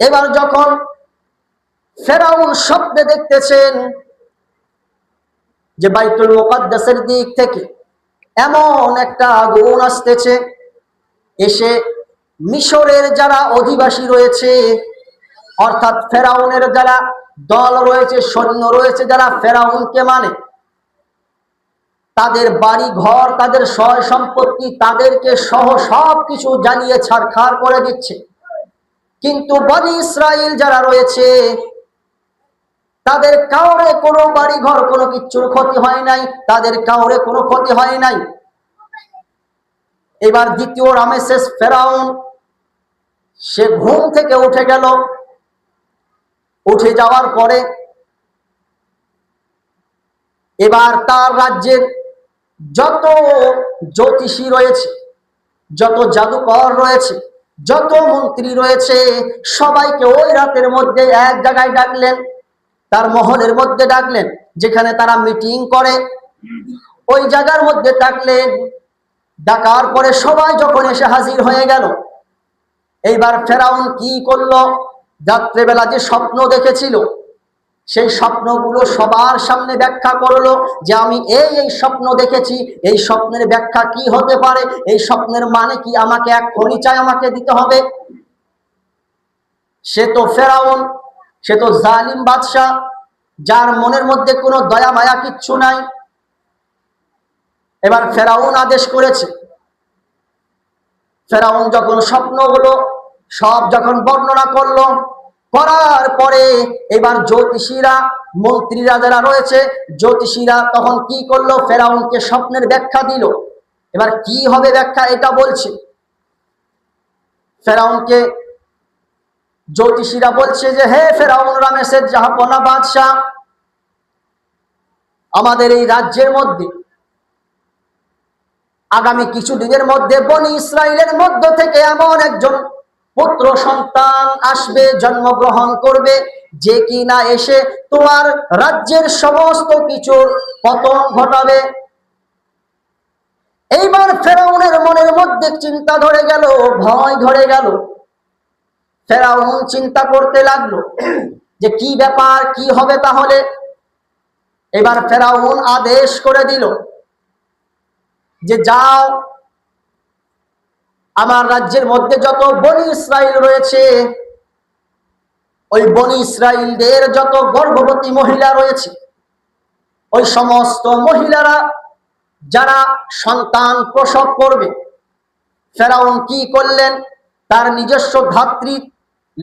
এবার যখন ফেরাউন স্বপ্নে দেখতেছেন যে বাইতুল মুকাদ্দাসের দিক থেকে এমন একটা আগুন আসতেছে, এসে মিশরের যারা অধিবাসী রয়েছে, অর্থাৎ ফেরাউনের যারা দল রয়েছে, সৈন্য রয়েছে, যারা ফেরাউনকে মানে, তাদের বাড়ি ঘর, তাদের সয় সম্পত্তি, তাদেরকে সহ সবকিছু জ্বালিয়ে ছারখার করে দিচ্ছে। কিন্তু বনি ইসরাইল যারা রয়েছে, তাদের কাউরে কোনো বাড়ি ঘর কোনো কিচ্ছুর ক্ষতি হয় নাই, তাদের কাউরে কোনো ক্ষতি হয় নাই। এবার দ্বিতীয় রামেসেস ফেরাউন, সে ঘুম থেকে উঠে গেল। উঠে যাওয়ার পরে এবার তার রাজ্যের যত জ্যোতিষী রয়েছে, যত জাদুকর রয়েছে, যত মন্ত্রী রয়েছে, সবাইকে ওই রাতের মধ্যে এক জায়গায় ডাকলেন, তার মহলের মধ্যে ডাকলেন, যেখানে তারা মিটিং করে ওই জায়গার মধ্যে ডাকলেন। ডাকার পরে সবাই যখন এসে হাজির হয়ে গেল, এইবার ফেরাউন কি করলো, রাত্রেবেলা যে স্বপ্ন দেখেছিল সেই স্বপ্নগুলো সবার সামনে ব্যাখ্যা করলো, যে আমি এই স্বপ্ন দেখেছি, এই স্বপ্নের ব্যাখ্যা কি হতে পারে, এই স্বপ্নের মানে কি, আমাকে এক খনিচায় আমাকে দিতে হবে। সে তো ফেরাউন, সে তো জালিম বাদশাহ, যার মনের মধ্যে কোনো দয়া মায়া কিচ্ছু নাই। এবার ফেরাউন আদেশ করেছে, ফেরাউন যখন স্বপ্নগুলো সব যখন বর্ণনা করলো, করার পরে এবার জ্যোতিষীরা, মন্ত্রীরা যারা রয়েছে, জ্যোতিষীরা তখন কি করলো, ফেরাউনকে স্বপ্নের ব্যাখ্যা দিল। এবার কি হবে ব্যাখ্যা, এটা বলছে। ফেরাউনকে জ্যোতিষীরা বলছে যে, হে ফেরাউন রামেসের জাহাপনা বাদশাহ, আমাদের এই রাজ্যের মধ্যে আগামী কিছু দিনের মধ্যে বনি ইসরাইলের মধ্য থেকে এমন একজন পুত্র সন্তান আসবে, জন্মগ্রহণ করবে, যে কিনা এসে তোমার রাজ্যের সমস্ত কিছুর পতন ঘটাবে। এইবার ফেরাউনের মনের মধ্যে চিন্তা ধরে গেল, ভয় ধরে গেল। ফেরাউন চিন্তা করতে লাগলো যে কি ব্যাপার, কি হবে তাহলে। এবার ফেরাউন আদেশ করে দিল যে যাও, আমার রাজ্যের মধ্যে যত বনি ইসরাইল রয়েছে, ওই বনি ইসরাইলদের যত গর্ভবতী মহিলা রয়েছে, ওই সমস্ত মহিলারা যারা সন্তান প্রসব করবে, ফেরাউন কি করলেন, তার নিজস্ব ধাত্রী